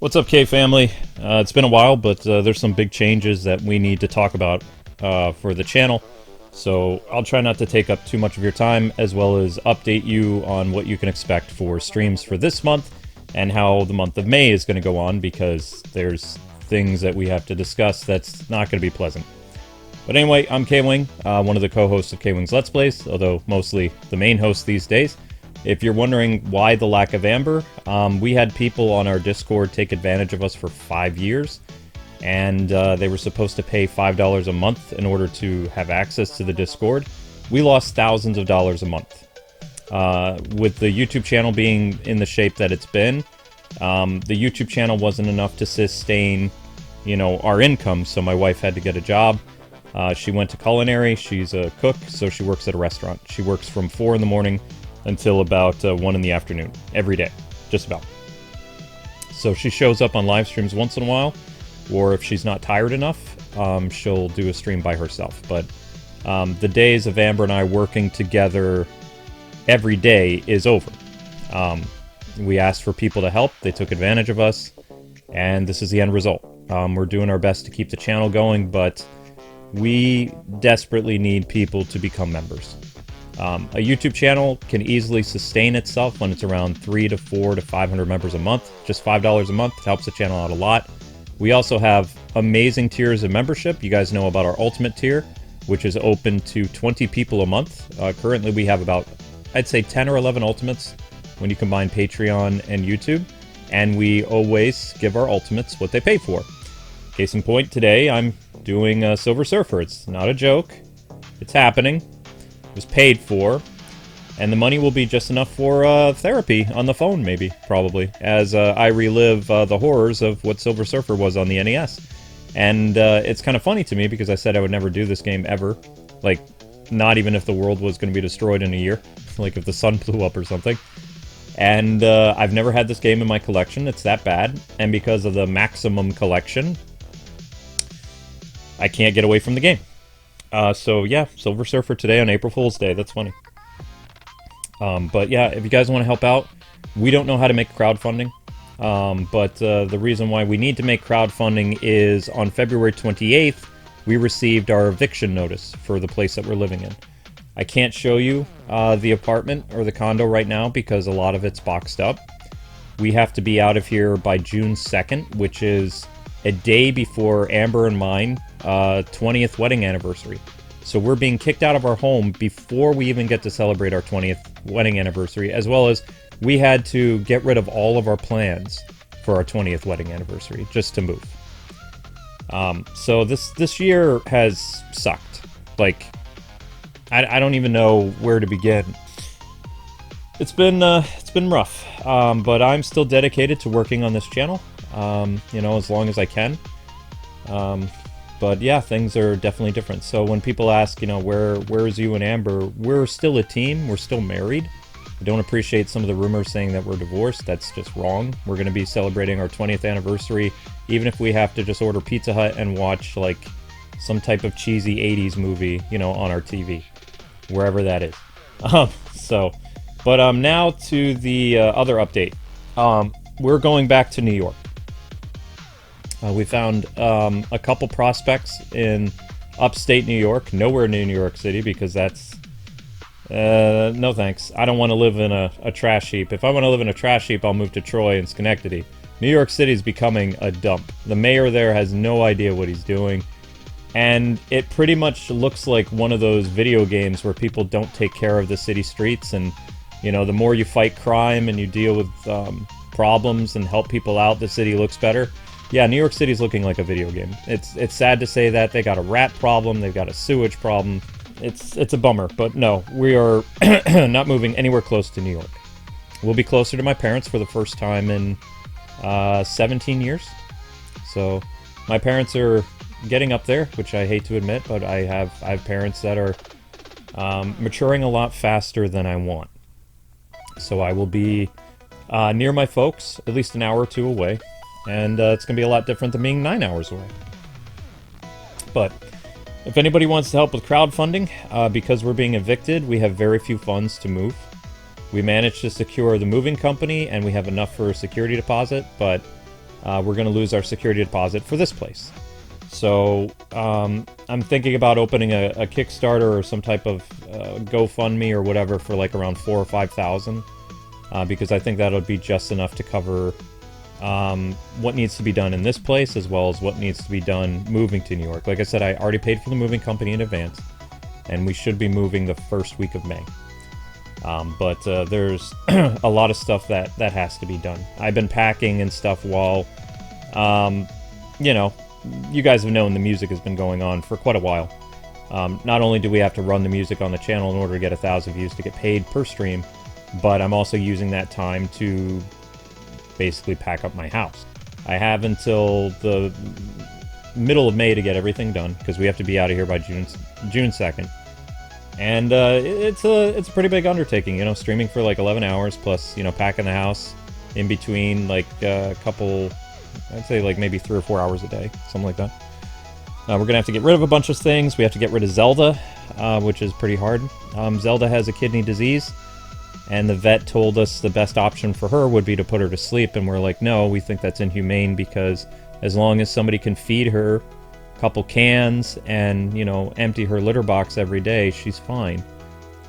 What's up, K family? It's been a while, but there's some big changes that we need to talk about for the channel. So I'll try not to take up too much of your time, as well as update you on what you can expect for streams for this month and how the month of May is going to go on, because there's things that we have to discuss that's not going to be pleasant. But anyway, I'm Kwing, one of the co-hosts of KwingsLetsPlays, although mostly the main host these days. If you're wondering why the lack of Amber, we had people on our Discord take advantage of us for 5 years, and they were supposed to pay $5 a month in order to have access to the Discord. We lost thousands of dollars a month. With the YouTube channel being in the shape that it's been, the YouTube channel wasn't enough to sustain, our income, so my wife had to get a job. She went to culinary. She's a cook, so she works at a restaurant. She works from 4 in the morning until about 1 in the afternoon, every day, just about. So she shows up on live streams once in a while, or if she's not tired enough, she'll do a stream by herself. But the days of Amber and I working together every day is over. We asked for people to help, they took advantage of us, and this is the end result. We're doing our best to keep the channel going, but we desperately need people to become members. A YouTube channel can easily sustain itself when it's around 300 to 400 to 500 members a month. Just $5 a month helps the channel out a lot. We also have amazing tiers of membership. You guys know about our Ultimate tier, which is open to 20 people a month. Currently we have about, I'd say 10 or 11 Ultimates when you combine Patreon and YouTube. And we always give our Ultimates what they pay for. Case in point, today I'm doing Silver Surfer. It's not a joke. It's happening. It was paid for, and the money will be just enough for therapy on the phone, maybe, probably, as I relive the horrors of what Silver Surfer was on the NES. And it's kind of funny to me, because I said I would never do this game ever, like, not even if the world was going to be destroyed in a year, like if the sun blew up or something. And I've never had this game in my collection. It's that bad, and because of the maximum collection, I can't get away from the game. So yeah, Silver Surfer today on April Fool's Day. That's funny. But yeah, if you guys want to help out, we don't know how to make crowdfunding. But the reason why we need to make crowdfunding is on February 28th, we received our eviction notice for the place that we're living in. I can't show you the apartment or the condo right now because a lot of it's boxed up. We have to be out of here by June 2nd, which is a day before Amber and mine 20th wedding anniversary. So we're being kicked out of our home before we even get to celebrate our 20th wedding anniversary, as well as we had to get rid of all of our plans for our 20th wedding anniversary just to move. So this year has sucked. Like, I don't even know where to begin. It's been rough, but I'm still dedicated to working on this channel. As long as I can. But yeah, things are definitely different. So when people ask, where's you and Amber? We're still a team. We're still married. I don't appreciate some of the rumors saying that we're divorced. That's just wrong. We're going to be celebrating our 20th anniversary, even if we have to just order Pizza Hut and watch, like, some type of cheesy 80s movie, on our TV, wherever that is. But now to the other update. We're going back to New York. We found a couple prospects in upstate New York, nowhere near New York City, because that's... no thanks. I don't want to live in a trash heap. If I want to live in a trash heap, I'll move to Troy and Schenectady. New York City is becoming a dump. The mayor there has no idea what he's doing. And it pretty much looks like one of those video games where people don't take care of the city streets. And, the more you fight crime and you deal with problems and help people out, the city looks better. Yeah, New York City's looking like a video game. It's sad to say that. They got a rat problem, they've got a sewage problem. It's a bummer, but no, we are not moving anywhere close to New York. We'll be closer to my parents for the first time in 17 years. So my parents are getting up there, which I hate to admit, but I have parents that are maturing a lot faster than I want. So I will be near my folks, at least an hour or two away. And it's going to be a lot different than being 9 hours away. But if anybody wants to help with crowdfunding, because we're being evicted, we have very few funds to move. We managed to secure the moving company, and we have enough for a security deposit, but we're going to lose our security deposit for this place. So I'm thinking about opening a Kickstarter or some type of GoFundMe or whatever for like around 4,000 or 5,000, because I think that'll be just enough to cover what needs to be done in this place, as well as what needs to be done moving to New York. Like I said, I already paid for the moving company in advance, and we should be moving the first week of May. But there's a lot of stuff that has to be done. I've been packing and stuff while, you know, you guys have known the music has been going on for quite a while. Not only do we have to run the music on the channel in order to get 1,000 views to get paid per stream, but I'm also using that time to basically pack up my house. I have until the middle of May to get everything done, because we have to be out of here by June 2nd. And it's a pretty big undertaking, you know, streaming for like 11 hours, plus, you know, packing the house in between, like a couple, I'd say like maybe 3 or 4 hours a day, something like that. We're going to have to get rid of a bunch of things. We have to get rid of Zelda, which is pretty hard. Zelda has a kidney disease, and the vet told us the best option for her would be to put her to sleep, and we're like, no, we think that's inhumane, because as long as somebody can feed her a couple cans and, you know, empty her litter box every day, she's fine.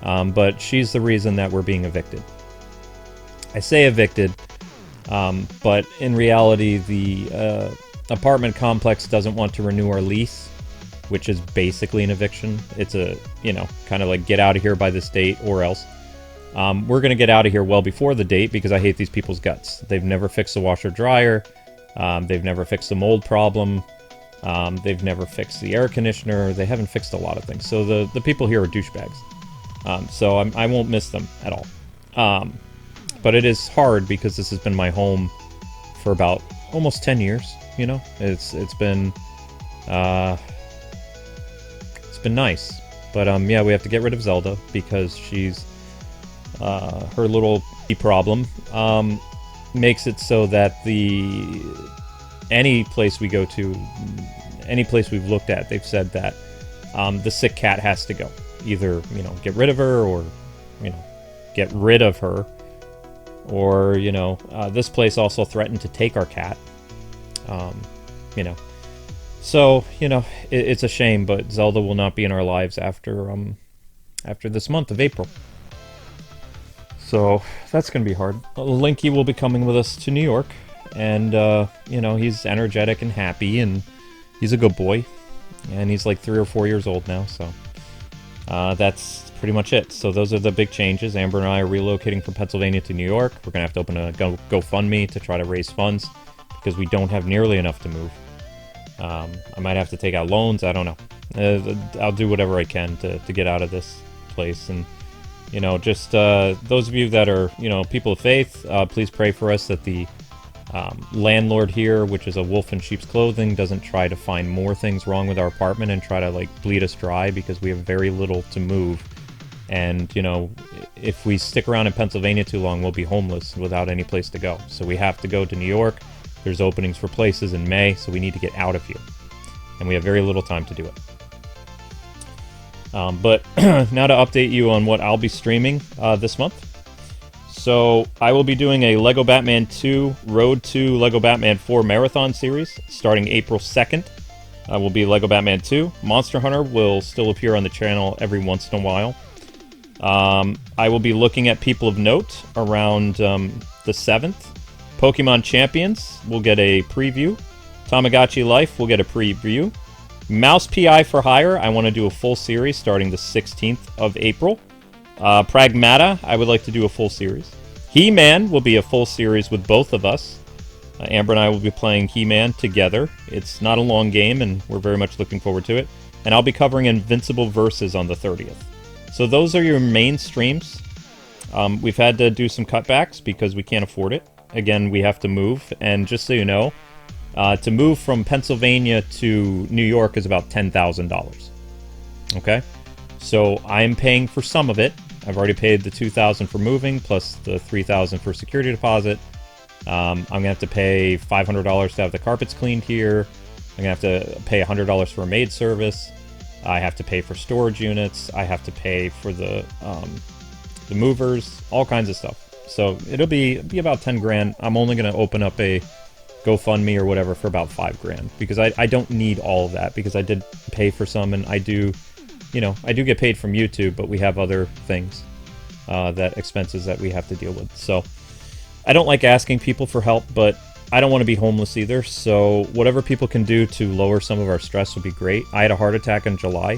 But she's the reason that we're being evicted. I say evicted, but in reality, the apartment complex doesn't want to renew our lease, which is basically an eviction. It's a, you know, kind of like get out of here by this date or else. We're going to get out of here well before the date, because I hate these people's guts. They've never fixed the washer dryer. They've never fixed the mold problem. They've never fixed the air conditioner. They haven't fixed a lot of things. So the people here are douchebags. So I won't miss them at all. But it is hard, because this has been my home for about almost 10 years. You know, it's been nice. But yeah, we have to get rid of Zelda, because she's her little problem makes it so that any place we go to, any place we've looked at, they've said that the sick cat has to go. Either, you know, get rid of her, or, you know, get rid of her, or, you know, this place also threatened to take our cat. You know, so, you know, it's a shame, but Zelda will not be in our lives after this month of April. So that's going to be hard. Linky will be coming with us to New York, and, you know, he's energetic and happy, and he's a good boy, and he's like 3 or 4 years old now, so that's pretty much it. So those are the big changes. Amber and I are relocating from Pennsylvania to New York. We're going to have to open a GoFundMe to try to raise funds, because we don't have nearly enough to move. I might have to take out loans, I don't know. I'll do whatever I can to get out of this place. And, you know, just those of you that are, you know, people of faith, please pray for us that the landlord here, which is a wolf in sheep's clothing, doesn't try to find more things wrong with our apartment and try to, like, bleed us dry, because we have very little to move. And, you know, if we stick around in Pennsylvania too long, we'll be homeless without any place to go. So we have to go to New York. There's openings for places in May, so we need to get out of here. And we have very little time to do it. But now to update you on what I'll be streaming this month. So I will be doing a LEGO Batman 2 Road to LEGO Batman 4 Marathon series starting April 2nd. Will be LEGO Batman 2. Monster Hunter will still appear on the channel every once in a while. I will be looking at People of Note around the 7th. Pokemon Champions will get a preview. Tamagotchi Life will get a preview. Mouse PI for Hire, I want to do a full series starting the 16th of April. Pragmata, I would like to do a full series. He-Man will be a full series with both of us. Amber and I will be playing He-Man together. It's not a long game, and we're very much looking forward to it. And I'll be covering Invincible Versus on the 30th. So those are your main streams. We've had to do some cutbacks because we can't afford it. Again, we have to move, and just so you know, to move from Pennsylvania to New York is about $10,000. Okay? So I'm paying for some of it. I've already paid the $2,000 for moving, plus the $3,000 for security deposit. I'm going to have to pay $500 to have the carpets cleaned here. I'm going to have to pay $100 for a maid service. I have to pay for storage units. I have to pay for the movers, all kinds of stuff. So it'll be about 10 grand. I'm only going to open up a GoFundMe or whatever for about $5 grand, because I don't need all of that, because I did pay for some, and I do, you know, I do get paid from YouTube, but we have other things, that expenses that we have to deal with. So I don't like asking people for help, but I don't want to be homeless either. So whatever people can do to lower some of our stress would be great. I had a heart attack in July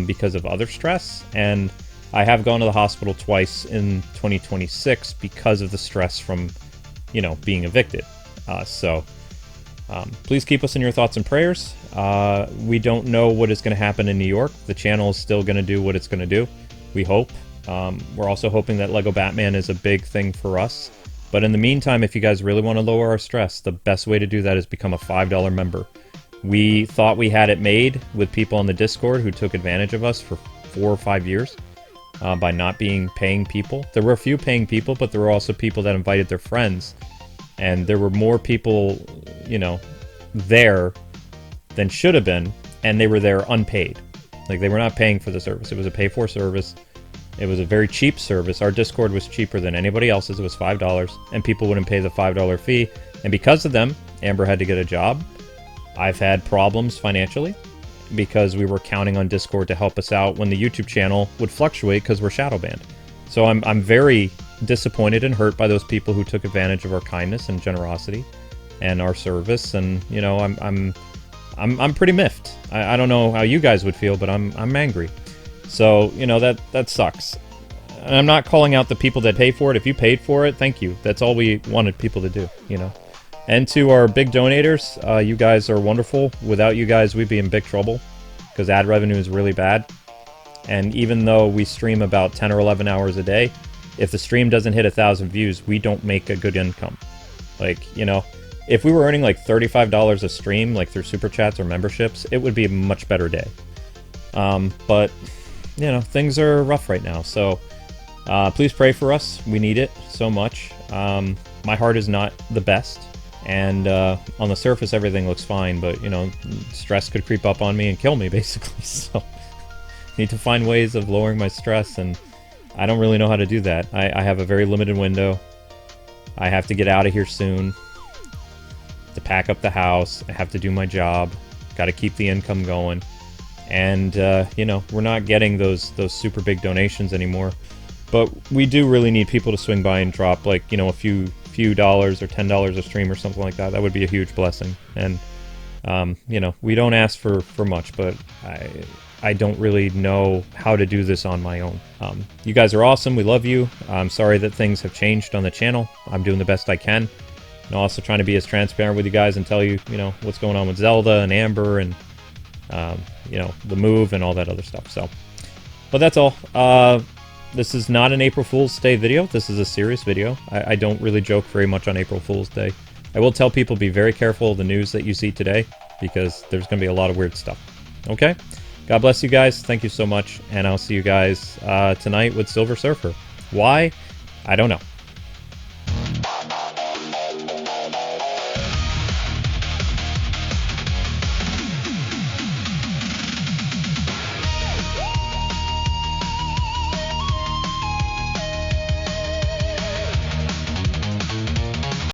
because of other stress, and I have gone to the hospital twice in 2026 because of the stress from, you know, being evicted. So please keep us in your thoughts and prayers. We don't know what is going to happen in New York. The channel is still going to do what it's going to do. We hope. We're also hoping that Lego Batman is a big thing for us. But in the meantime, if you guys really want to lower our stress, the best way to do that is become a $5 member. We thought we had it made with people on the Discord who took advantage of us for 4 or 5 years by not being paying people. There were a few paying people, but there were also people that invited their friends. And there were more people, you know, there than should have been, and they were there unpaid. Like, they were not paying for the service. It was a pay-for service. It was a very cheap service. Our Discord was cheaper than anybody else's. It was $5, and people wouldn't pay the $5 fee. And because of them, Amber had to get a job. I've had problems financially because we were counting on Discord to help us out when the YouTube channel would fluctuate because we're shadow banned. So I'm very disappointed and hurt by those people who took advantage of our kindness and generosity and our service. And you know, I'm pretty miffed. I don't know how you guys would feel, but I'm angry. So, you know, that sucks. And I'm not calling out the people that pay for it. If you paid for it, thank you. That's all we wanted people to do, you know. And to our big donators, you guys are wonderful. Without you guys, we'd be in big trouble because ad revenue is really bad. And even though we stream about 10 or 11 hours a day, if the stream doesn't hit 1,000 views, we don't make a good income. Like, you know, if we were earning like $35 a stream, like through super chats or memberships, it would be a much better day. But you know, things are rough right now, so please pray for us. We need it so much. My heart is not the best, and on the surface everything looks fine, but you know, stress could creep up on me and kill me basically. So need to find ways of lowering my stress, and I don't really know how to do that. I have a very limited window. I have to get out of here soon to pack up the house. I have to do my job. Got to keep the income going. And, you know, we're not getting those super big donations anymore. But we do really need people to swing by and drop, like, you know, a few dollars or $10 a stream or something like that. That would be a huge blessing. And, you know, we don't ask for much, but I don't really know how to do this on my own. You guys are awesome. We love you. I'm sorry that things have changed on the channel. I'm doing the best I can. And also trying to be as transparent with you guys and tell you, you know, what's going on with Zelda and Amber and you know, the move and all that other stuff. So, but that's all. This is not an April Fool's Day video. This is a serious video. I don't really joke very much on April Fool's Day. I will tell people, be very careful of the news that you see today, because there's going to be a lot of weird stuff. Okay? God bless you guys. Thank you so much. And I'll see you guys tonight with Silver Surfer. Why? I don't know.